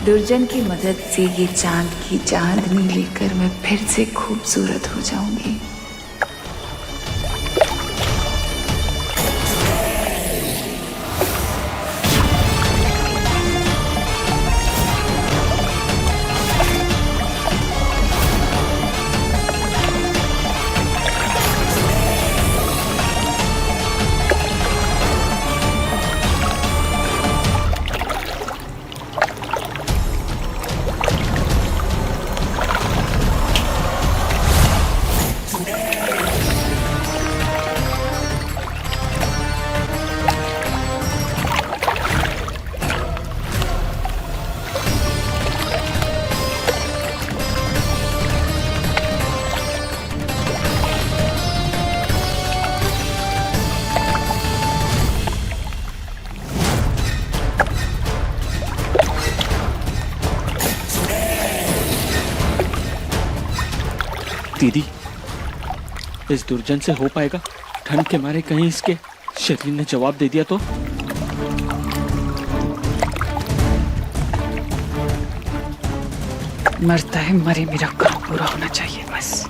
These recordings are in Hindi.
दुर्जन की मदद से ये चांद की चांदनी लेकर मैं फिर से खूबसूरत हो जाऊंगी। दीदी, इस दुर्जन से हो पाएगा? ठंड के मारे कहीं इसके शरीर ने जवाब दे दिया तो? मरता है मरे, मेरा काम पूरा होना चाहिए बस।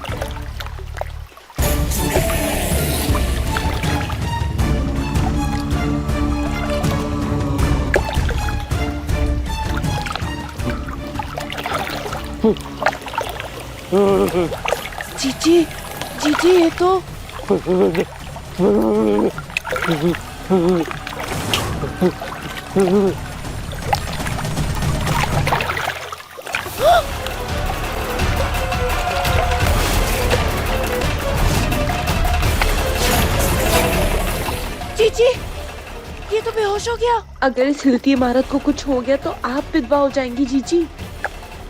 जीजी, जीजी ये तो जीजी, ये तो बेहोश हो गया। अगर इस हिलती इमारत को कुछ हो गया तो आप विधवा हो जाएंगी जीजी।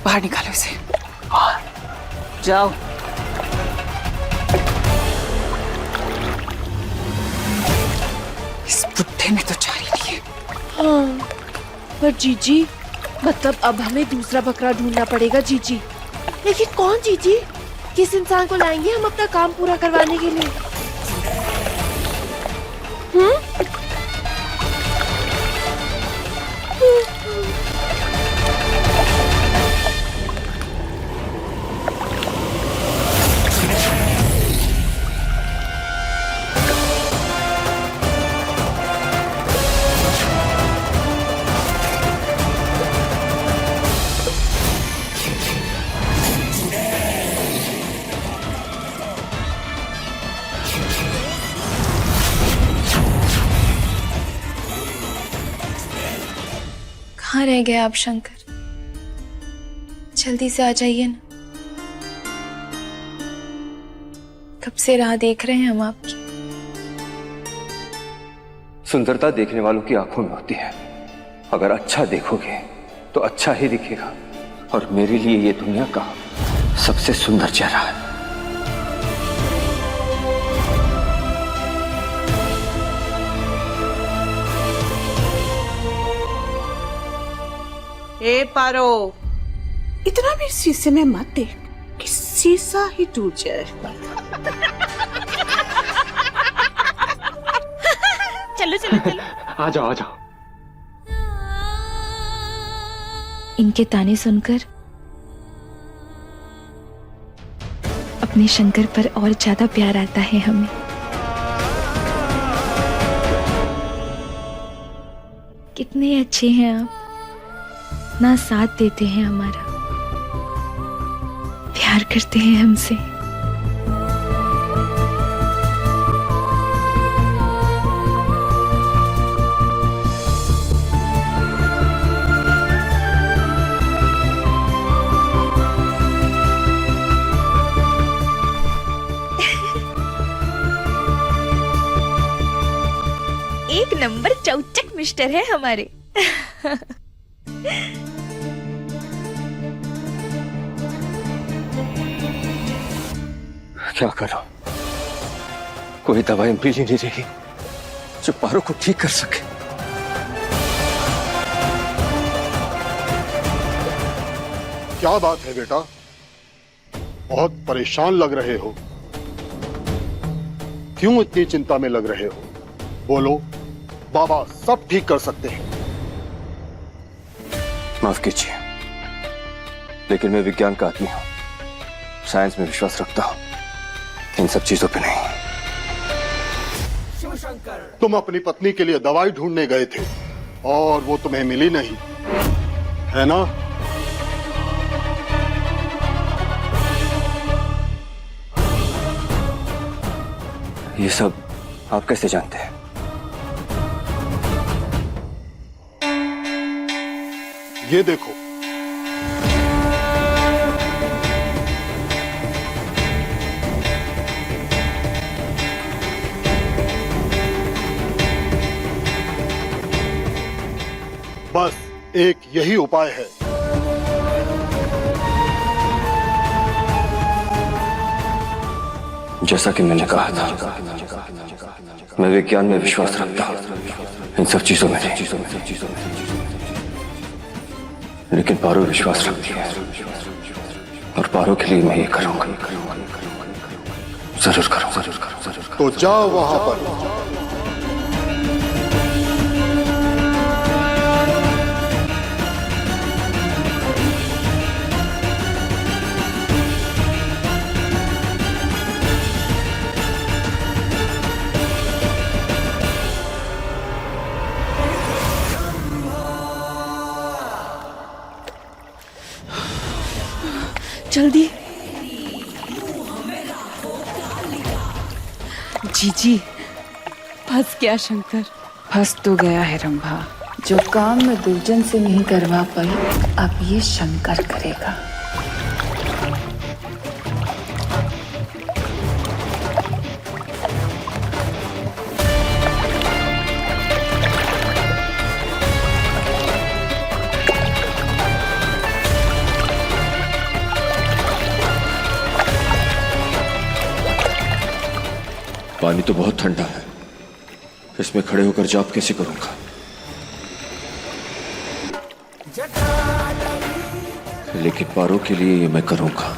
बाहर निकालो इसे। जाओ। इस बुड्ढे ने तो जारी नहीं है। हाँ, पर जीजी, मतलब अब हमें दूसरा बकरा ढूंढना पड़ेगा जीजी। लेकिन कौन जीजी? किस इंसान को लाएंगे हम अपना काम पूरा करवाने के लिए? कहाँ रह गए आप शंकर? जल्दी से आ जाइए ना। कब से राह देख रहे हैं हम आपकी। सुंदरता देखने वालों की आंखों में होती है। अगर अच्छा देखोगे तो अच्छा ही दिखेगा, और मेरे लिए ये दुनिया का सबसे सुंदर चेहरा है। ए पारो, इतना भी शीशे में मत देख कि शीशा ही टूट जाए। चलो चलो चलो। आ जाओ आ जाओ। इनके ताने सुनकर अपने शंकर पर और ज्यादा प्यार आता है हमें। कितने अच्छे हैं आप, ना साथ देते हैं हमारा, प्यार करते हैं हमसे। एक नंबर चौचक मिस्टर है हमारे। क्या करो, कोई दवाई मिल ही नहीं रही जो पारो को ठीक कर सके। क्या बात है बेटा, बहुत परेशान लग रहे हो। क्यों इतनी चिंता में लग रहे हो? बोलो, बाबा सब ठीक कर सकते हैं। माफ कीजिए, लेकिन मैं विज्ञान का आदमी हूं, साइंस में विश्वास रखता हूं, इन सब चीजों पे नहीं। तुम अपनी पत्नी के लिए दवाई ढूंढने गए थे और वो तुम्हें मिली नहीं, है ना? ये सब आप कैसे जानते हैं? ये देखो, बस एक यही उपाय है। जैसा कि मैंने कहा था, मैं विज्ञान में विश्वास रखता हूं, इन सब चीजों में नहीं। लेकिन पारो विश्वास रखती है और पारो के लिए मैं ये करूंगा, जरूर करूंगा। तो जाओ वहां पर। जल्दी। जीजी, फंस गया शंकर। फंस तो गया है रंभा। जो काम मैं दुर्जन से नहीं करवा पाई, अब ये शंकर करेगा। पानी तो बहुत ठंडा है, इसमें खड़े होकर जाप कैसे करूंगा? लेकिन पारो के लिए ये मैं करूंगा।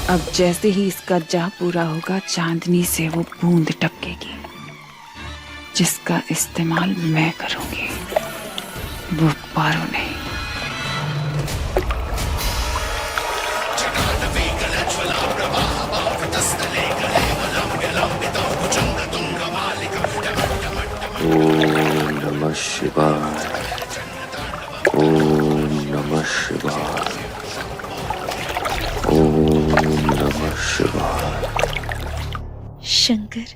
अब जैसे ही इसका जाप पूरा होगा, चांदनी से वो बूंद टपकेगी जिसका इस्तेमाल मैं करूंगी, वो पारो नहीं। ओम नमः शिवाय, ओम नमः शिवाय, ओम नमः शिवाय। शंकर,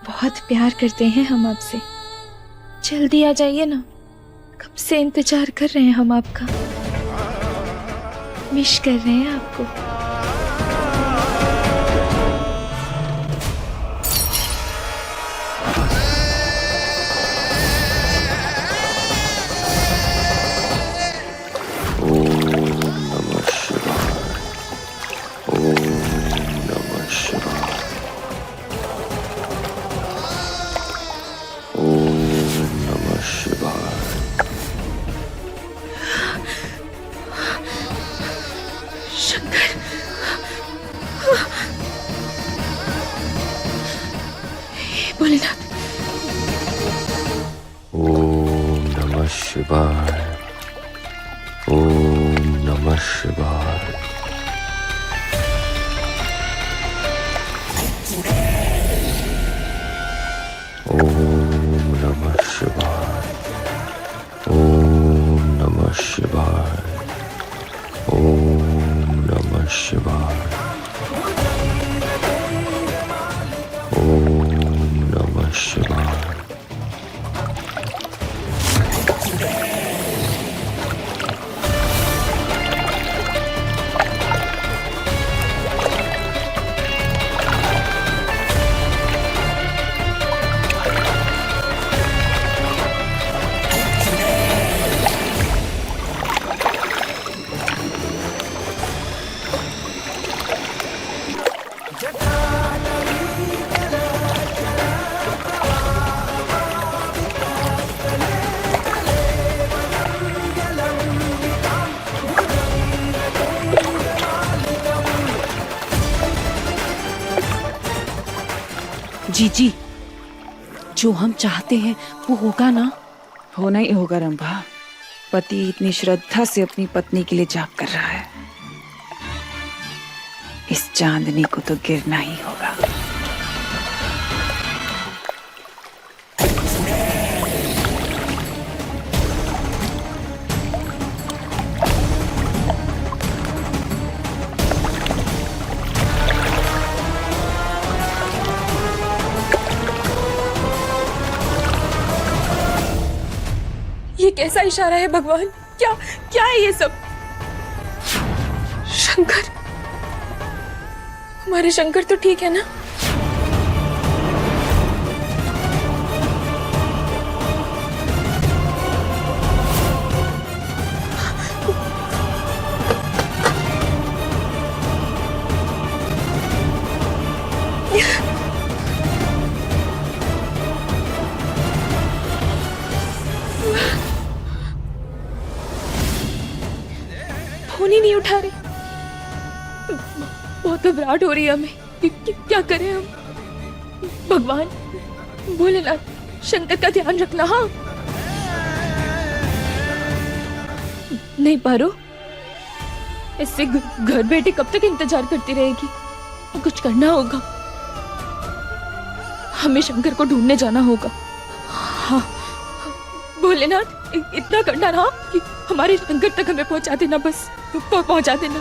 बहुत प्यार करते हैं हम आपसे। जल्दी आ जाइए ना, कब से इंतजार कर रहे हैं हम आपका। विश कर रहे हैं आपको। भोलेनाथ। ओम नमः शिवाय, ओम नमः शिवाय। ओम नमः शिवाय, ओम नमः शिवाय, ओम नमः शिवाय, ओम नमः शिवाय। जीजी, जो हम चाहते हैं वो होगा ना? होना ही होगा रंभा। पति इतनी श्रद्धा से अपनी पत्नी के लिए जाप कर रहा है, इस चांदनी को तो गिरना ही होगा। ये कैसा इशारा है भगवान? क्या क्या है ये सब? शंकर, हमारे शंकर तो ठीक है ना? फोन ही नहीं उठा रही। बहुत घबराहट हो रही है हमें। क्या करें हम? भगवान, भोलेनाथ, शंकर का ध्यान रखना। हाँ नहीं पारो, इससे घर बैठे कब तक इंतजार करती रहेगी? कुछ करना होगा, हमें शंकर को ढूंढने जाना होगा। हाँ भोलेनाथ, इतना करना रहा कि हमारे शंकर तक हमें पहुंचा देना, बस पहुंचा देना।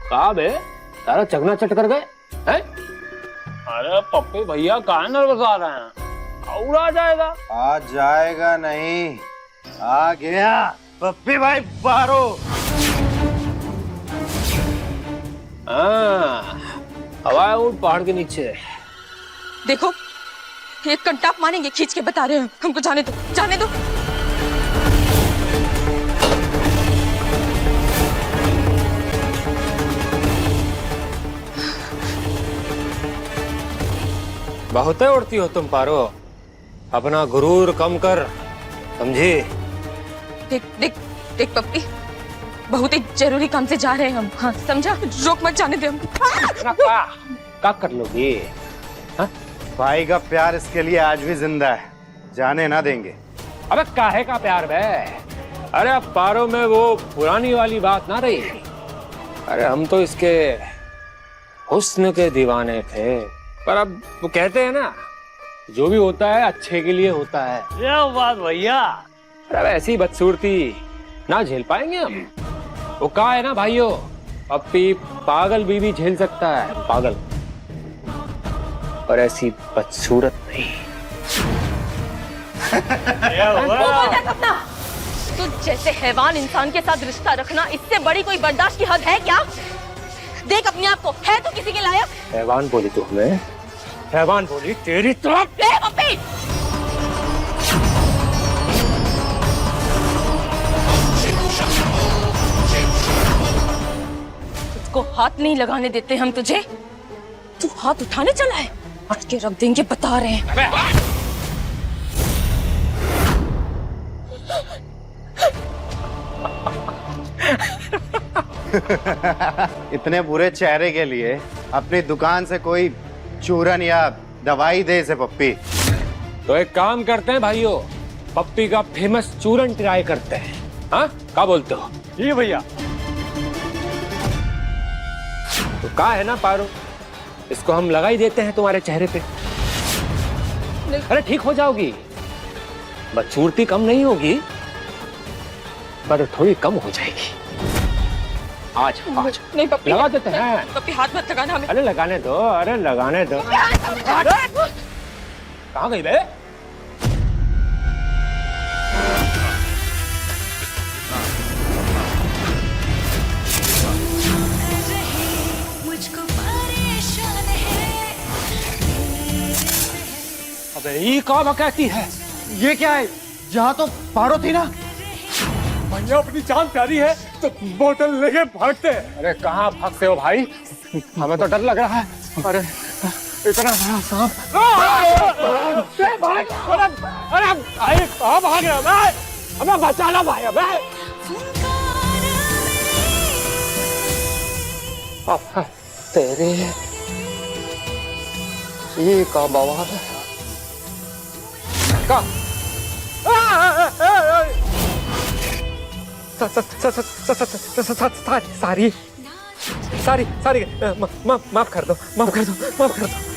कहा बे, तारा चकना चट कर गए हैं? अरे पप्पी भैया कहाँ नर्वस आ रहे हैं? और आ जाएगा। आ जाएगा नहीं, आ गया। पप्पी भाई पारो। हवा उड़ पहाड़ के नीचे। देखो, एक कंटाप मारेंगे, खींच के बता रहे हैं। हमको जाने दो, जाने दो। बहुत उड़ती हो तुम पारो, अपना गुरूर कम कर, समझी? देख देख देख पप्पी, बहुत ही जरूरी काम से जा रहे हैं हम। हाँ समझा? रोक मत जाने दे हमको। क्या कर लोगी? भाई का प्यार इसके लिए आज भी जिंदा है, जाने ना देंगे। अबे काहे का प्यार बे? अरे अब पारो में वो पुरानी वाली बात ना रही। अरे हम तो इसके हुस्न के दीवाने थे, पर अब वो कहते हैं ना, जो भी होता है अच्छे के लिए होता है। ये बात भैया। अरे ऐसी बदसूरती ना झेल पाएंगे हम। वो कहा है ना भाइयों, पप्पी पागल भी झेल सकता है, पागल, पर ऐसी बदसूरत नहीं। तो जैसे हैवान इंसान के साथ रिश्ता रखना, इससे बड़ी कोई बर्दाश्त की हद है क्या? देख अपने आप को, है तो किसी के लायक? हैवान बोली तू हमें? हैवान बोली तेरी तरफ? को हाथ नहीं लगाने देते हम तुझे। तू हाथ उठाने चला है, हट के रख देंगे, बता रहे हैं। इतने बुरे चेहरे के लिए अपनी दुकान से कोई चूरन या दवाई दे इसे पप्पी। तो एक काम करते हैं भाइयों, पप्पी का फेमस चूरन ट्राई करते हैं। हाँ क्या बोलते हो? जी भैया। तो कहा है ना पारो, इसको हम लगा ही देते हैं तुम्हारे चेहरे पे। अरे ठीक हो जाओगी, बदसूरती कम नहीं होगी, पर थोड़ी कम हो जाएगी। आज नहीं पप्पी, लगा देते हैं। पप्पी हाथ मत लगाना हमें। अरे लगाने दो, अरे लगाने दो। कहाँ गई बे? अबे ये कहाँ कहती है? ये क्या है? जहाँ तो पारो थी ना। भैया अपनी जान प्यारी है तो बोतल लेके भागते हैं। अरे कहाँ भागते हो भाई? हमें तो डर लग रहा है। अरे इतना बड़ा सांप। अरे भाई कहाँ भाग रहे हो भाई? हमें बचाना भाई हमें। तेरे ये का बवाल है का सारी सारी सारी माफ कर दो माफ कर दो माफ कर दो।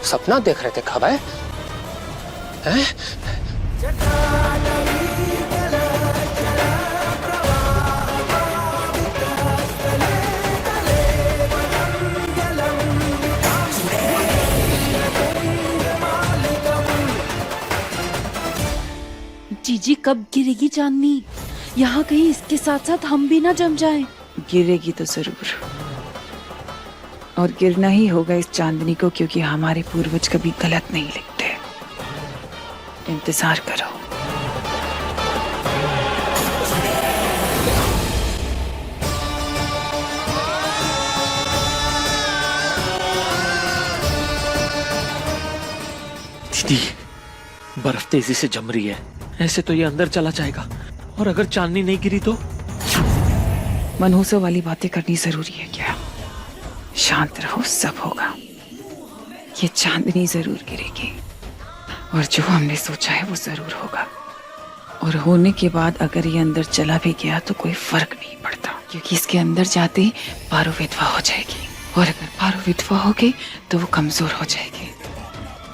सपना देख रहे थे कब है? जीजी कब गिरेगी चांदनी? यहाँ कहीं इसके साथ साथ हम भी ना जम जाएं। गिरेगी तो जरूर, और गिरना ही होगा इस चांदनी को, क्योंकि हमारे पूर्वज कभी गलत नहीं लिखते। इंतजार करो। दीदी, बर्फ तेजी से जम रही है, ऐसे तो ये अंदर चला जाएगा, और अगर चांदनी नहीं गिरी तो? मनहूसों वाली बातें करनी जरूरी है क्या? शांत रहो, सब होगा। ये चांदनी जरूर गिरेगी, और जो हमने सोचा है वो जरूर होगा। और होने के बाद अगर ये अंदर चला भी गया तो कोई फर्क नहीं पड़ता, क्योंकि इसके अंदर जाते ही पारो विधवा हो जाएगी, और अगर पारो विधवा होगी तो वो कमजोर हो जाएगी,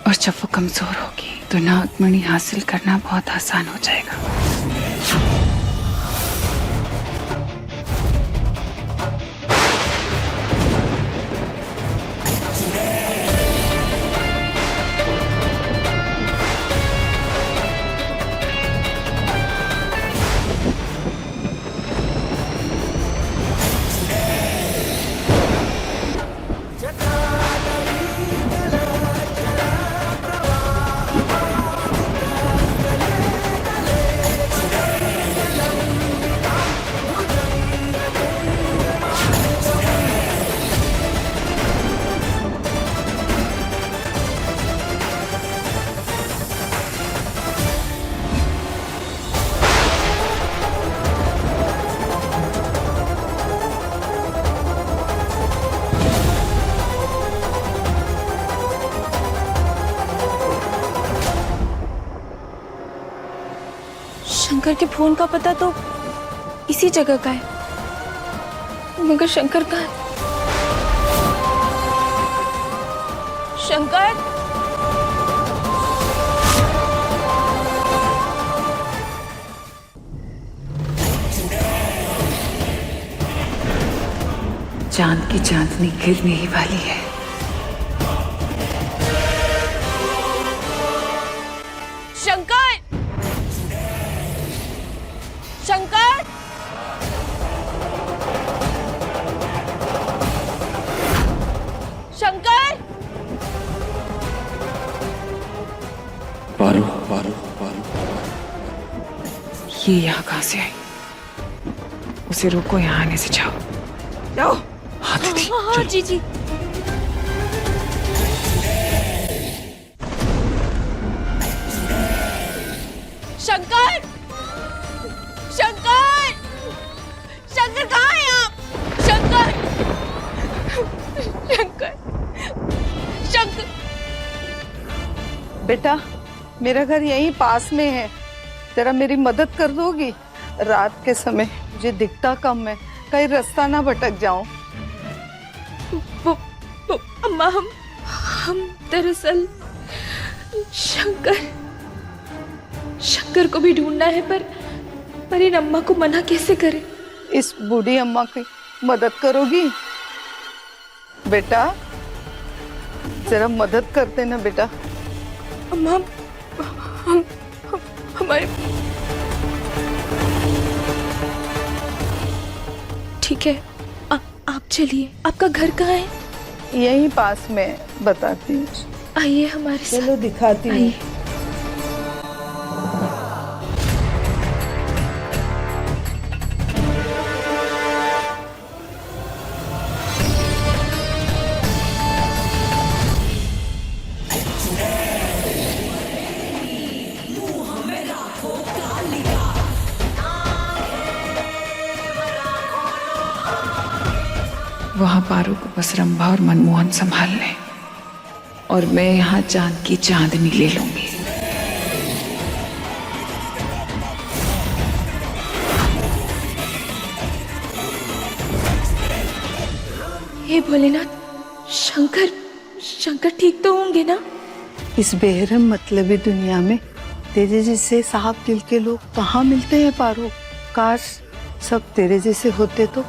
और जब वो कमजोर होगी तो नागमणि हासिल करना बहुत आसान हो जाएगा। शंकर के फोन का पता तो इसी जगह का है, मगर शंकर कहाँ है? शंकर, चांद की चांदनी गिरने ही वाली है। शंकर, शंकर, शंकर, पारो पारो पारो, ये यहाँ कहाँ से आई? उसे रोको, यहाँ आने से जाओ। जाओ। हाँ दीदी, हाँ चलो। जी जी। शंकर, शंकर, शंकर कहाँ हैं आप? शंकर, शंकर, शंकर। बेटा, मेरा घर यहीं पास में है, जरा मेरी मदद कर दोगी? रात के समय मुझे दिखता कम है, कहीं रास्ता ना भटक जाऊं। वो अम्मा, हम दरअसल शंकर को भी ढूंढना है, पर इन अम्मा को मना कैसे करें? इस बूढ़ी अम्मा की मदद करोगी? बेटा, जरा मदद करते ना बेटा। अम्मा, हमारे ठीक है, आप चलिए। आपका घर कहाँ है? यहीं पास में, बताती हूँ। आइए हमारे साथ। चलो दिखाती हूँ। आइए। वहां पारो को बस रंभा और मनमोहन संभाल लें और मैं यहाँ चांद की चांदनी ले लूंगी। हे भोलेनाथ, शंकर शंकर ठीक तो होंगे ना? इस बेरहम मतलबी दुनिया में तेरे जैसे साफ दिल के लोग कहाँ मिलते हैं पारो। काश सब तेरे जैसे होते तो।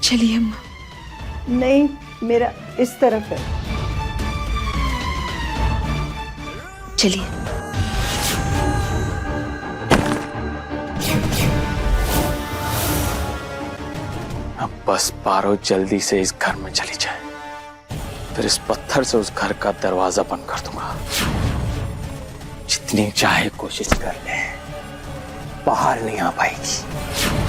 चलिए अम्मा। नहीं, मेरा इस तरफ है। चलिए। अब बस पारो जल्दी से इस घर में चली जाए, फिर इस पत्थर से उस घर का दरवाजा बंद कर दूंगा। जितनी चाहे कोशिश कर ले, बाहर नहीं आ पाएगी।